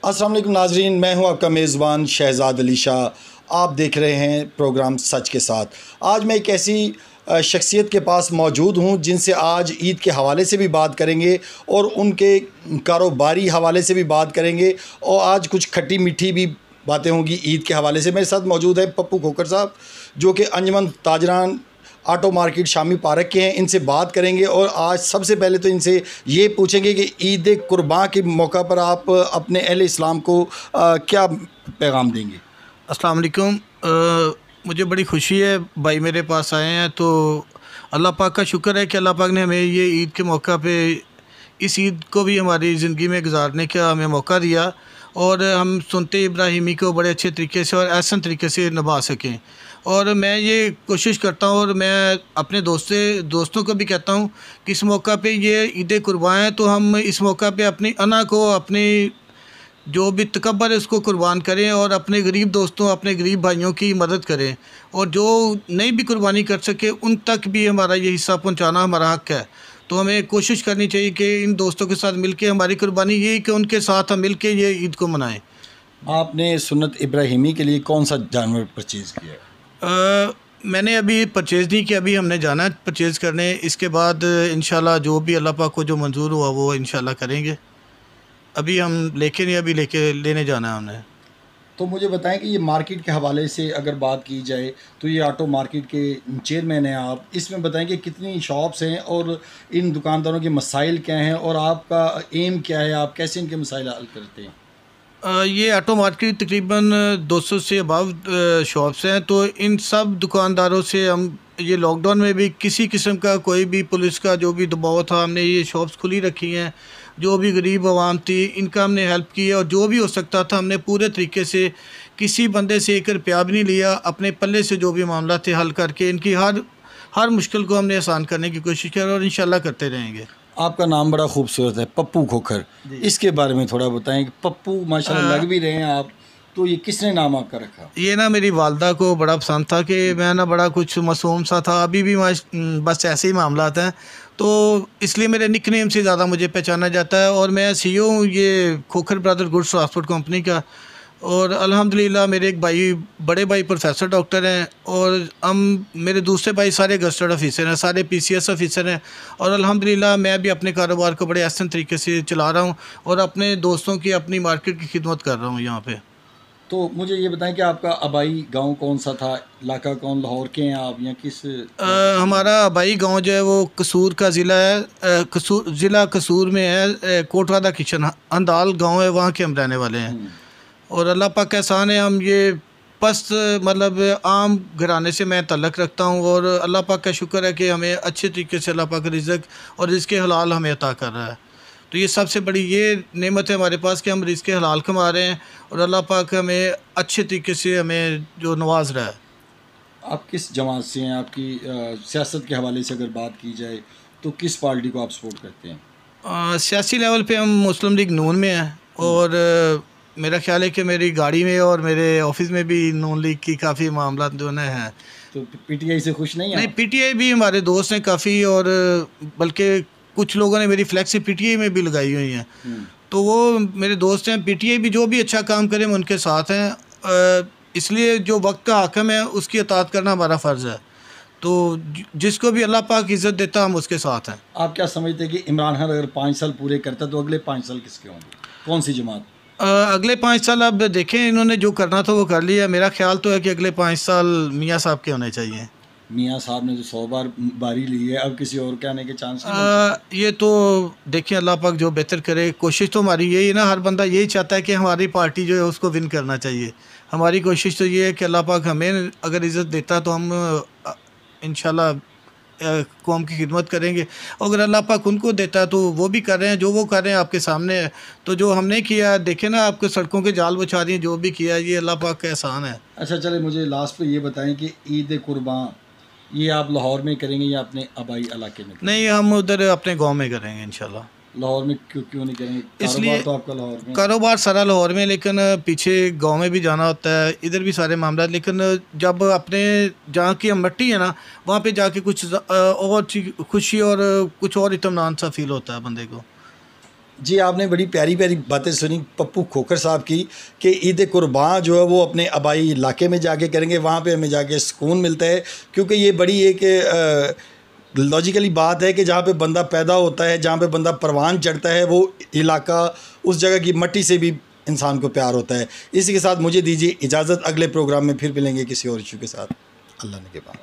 अस्सलाम वालेकुम नाजरीन, मैं हूं आपका मेज़बान शहजाद अली शाह। आप देख रहे हैं प्रोग्राम सच के साथ। आज मैं एक ऐसी शख्सियत के पास मौजूद हूं जिनसे आज ईद के हवाले से भी बात करेंगे और उनके कारोबारी हवाले से भी बात करेंगे और आज कुछ खट्टी मीठी भी बातें होंगी ईद के हवाले से। मेरे साथ मौजूद है पप्पू खोखर साहब, जो कि अंजुमन ताजरान ऑटो मार्केट शामी पार्क के हैं। इनसे बात करेंगे और आज सबसे पहले तो इनसे ये पूछेंगे कि ईद कुर्बान के मौका पर आप अपने अहले इस्लाम को क्या पैगाम देंगे। अस्सलाम वालेकुम। मुझे बड़ी खुशी है भाई मेरे पास आए हैं, तो अल्लाह पाक का शुक्र है कि अल्लाह पाक ने हमें ये ईद के मौका पे इस ईद को भी हमारी ज़िंदगी में गुजारने का हमें मौका दिया और हम सुनते इब्राहिमी को बड़े अच्छे तरीके से और एहसन तरीके से निभा सकें। और मैं ये कोशिश करता हूँ और मैं अपने दोस्तों को भी कहता हूँ कि इस मौका पे ये ईद कुर्बान है, तो हम इस मौका पे अपनी अना को, अपनी जो भी तकब्बर है उसको कुर्बान करें और अपने गरीब दोस्तों, अपने गरीब भाइयों की मदद करें। और जो नहीं भी कुर्बानी कर सके उन तक भी हमारा ये हिस्सा पहुंचाना हमारा हक़ है। तो हमें कोशिश करनी चाहिए कि इन दोस्तों के साथ मिलके हमारी कुर्बानी ये कि उनके साथ हम मिलके ये ईद को मनाएं। आपने सुन्नत इब्राहिमी के लिए कौन सा जानवर परचेज़ किया है? मैंने अभी परचेज़ नहीं किया, अभी हमने जाना है परचेज़ करने। इसके बाद इंशाल्लाह जो भी अल्लाह पाक को जो मंजूर हुआ वो इंशाल्लाह करेंगे। अभी हम लेके नहीं, अभी लेने जाना है हमने। तो मुझे बताएं कि ये मार्केट के हवाले से अगर बात की जाए तो ये ऑटो मार्केट के चेयरमैन हैं आप, इसमें बताएं कि कितनी शॉप्स हैं और इन दुकानदारों के मसाइल क्या हैं और आपका एम क्या है, आप कैसे इनके मसाइल हल करते हैं? ये ऑटो मार्केट तकरीबन 200 से अबव शॉप्स हैं। तो इन सब दुकानदारों से हम ये लॉकडाउन में भी किसी किस्म का कोई भी पुलिस का जो भी दबाव था, हमने ये शॉप्स खुली रखी हैं। जो भी गरीब आवाम थी इनका हमने हेल्प की है और जो भी हो सकता था हमने पूरे तरीके से, किसी बंदे से 1 रुपया भी नहीं लिया, अपने पल्ले से जो भी मामला थे हल करके इनकी हर मुश्किल को हमने आसान करने की कोशिश की और इंशाल्लाह करते रहेंगे। आपका नाम बड़ा खूबसूरत है, पप्पू खोखर। इसके बारे में थोड़ा बताएं कि पप्पू माशाल्लाह लग भी रहे हैं आप, तो ये किसने नाम आपका रखा? ये ना मेरी वालदा को बड़ा पसंद था कि मैं ना बड़ा कुछ मासूम सा था, अभी भी बस ऐसे ही मामला हैं, तो इसलिए मेरे निकनेम से ज़्यादा मुझे पहचाना जाता है। और मैं CEO हूँ ये Khokhar brother goods transport company का। और अल्हम्दुलिल्लाह मेरे एक भाई, बड़े भाई प्रोफेसर डॉक्टर हैं और मेरे दूसरे भाई सारे गस्टर्ड ऑफिसर हैं, सारे PCS ऑफिसर हैं। और अल्हम्दुलिल्लाह मैं भी अपने कारोबार को बड़े आसान तरीके से चला रहा हूँ और अपने दोस्तों की, अपनी मार्केट की खिदमत कर रहा हूँ यहाँ पे। तो मुझे ये बताएं कि आपका आबाई गांव कौन सा था, इलाका कौन, लाहौर के हैं आप या किस? हमारा आबाई गांव जो है वो कसूर का ज़िला है, ज़िला कसूर में है, कोटवादा किचन अंदाल गांव है, वहाँ के हम रहने वाले हैं। और अल्लाह पाक का एहसान है, हम ये पस्त मतलब आम घराने से मैं तल्लक रखता हूँ और अल्लाह पाक का शुक्र है कि हमें अच्छे तरीके से अल्लाह पाक रिज़्क़ और रिज़्क़ हलाल हमें अता कर रहा है। तो ये सबसे बड़ी ये नेमत है हमारे पास कि हम रिज़्क़ हलाल कमा रहे हैं और अल्लाह पाक हमें अच्छे तरीके से हमें जो नवाज रहा है। आप किस जमात से हैं? आपकी सियासत के हवाले से अगर बात की जाए तो किस पार्टी को आप सपोर्ट करते हैं? सियासी लेवल पे हम मुस्लिम लीग नून में हैं और मेरा ख्याल है कि मेरी गाड़ी में और मेरे ऑफिस में भी नून लीग की काफ़ी मामला जो है। तो PTI से खुश नहीं है? नहीं, PTI भी हमारे दोस्त हैं काफ़ी, और बल्कि कुछ लोगों ने मेरी फ्लैक्स PTI में भी लगाई हुई हैं, तो वो मेरे दोस्त हैं। PTI भी जो भी अच्छा काम करें हम उनके साथ हैं, इसलिए जो वक्त का हाकिम है उसकी अताअत करना हमारा फ़र्ज़ है। तो जिसको भी अल्लाह पाक इज़्ज़त देता हम उसके साथ हैं। आप क्या समझते हैं कि इमरान खान अगर 5 साल पूरे करता तो अगले 5 साल किसके होंगे, कौन सी जमात? अगले 5 साल अब देखें, इन्होंने जो करना था वो कर लिया। मेरा ख्याल तो है कि अगले 5 साल मियाँ साहब के होने चाहिए। मियाँ साहब ने तो 100 बार बारी ली है, अब किसी और के आने के चांस नहीं? ये तो देखिए अल्लाह पाक जो बेहतर करे। कोशिश तो हमारी यही है ना, हर बंदा यही चाहता है कि हमारी पार्टी जो है उसको विन करना चाहिए। हमारी कोशिश तो ये है कि अल्लाह पाक हमें अगर इज़्ज़त देता तो हम इंशाल्लाह कौम की खिदमत करेंगे। अगर अल्लाह पाक उनको देता तो वो भी कर रहे हैं, जो वो कर रहे हैं आपके सामने है। तो जो हमने किया देखे ना, आपको सड़कों के जाल बिछा रही हैं, जो भी किया ये अल्लाह पाक का एहसान है। अच्छा चले, मुझे लास्ट पे ये बताएं कि ईद कुर्बान ये आप लाहौर में करेंगे या अपने आबाई इलाके में? नहीं, हम उधर अपने गांव में करेंगे इंशाल्लाह। लाहौर में क्यों नहीं करेंगे? इसलिए तो आपका लाहौर में कारोबार सारा लाहौर में, लेकिन पीछे गांव में भी जाना होता है, इधर भी सारे मामला। लेकिन जब अपने जहाँ की हम मट्टी है ना, वहाँ पे जाके कुछ और खुशी और कुछ और इत्मीनान सा फील होता है बंदे को। जी, आपने बड़ी प्यारी प्यारी बातें सुनी पप्पू खोखर साहब की कि ईद कुर्बान जो है वो अपने आबाई इलाके में जाके करेंगे, वहाँ पे हमें जाके सुकून मिलता है, क्योंकि ये बड़ी एक लॉजिकली बात है कि जहाँ पे बंदा पैदा होता है, जहाँ पे बंदा परवान चढ़ता है, वो इलाका, उस जगह की मट्टी से भी इंसान को प्यार होता है। इसी के साथ मुझे दीजिए इजाज़त, अगले प्रोग्राम में फिर मिलेंगे किसी और इशू के साथ। अल्लाह ने के बाद।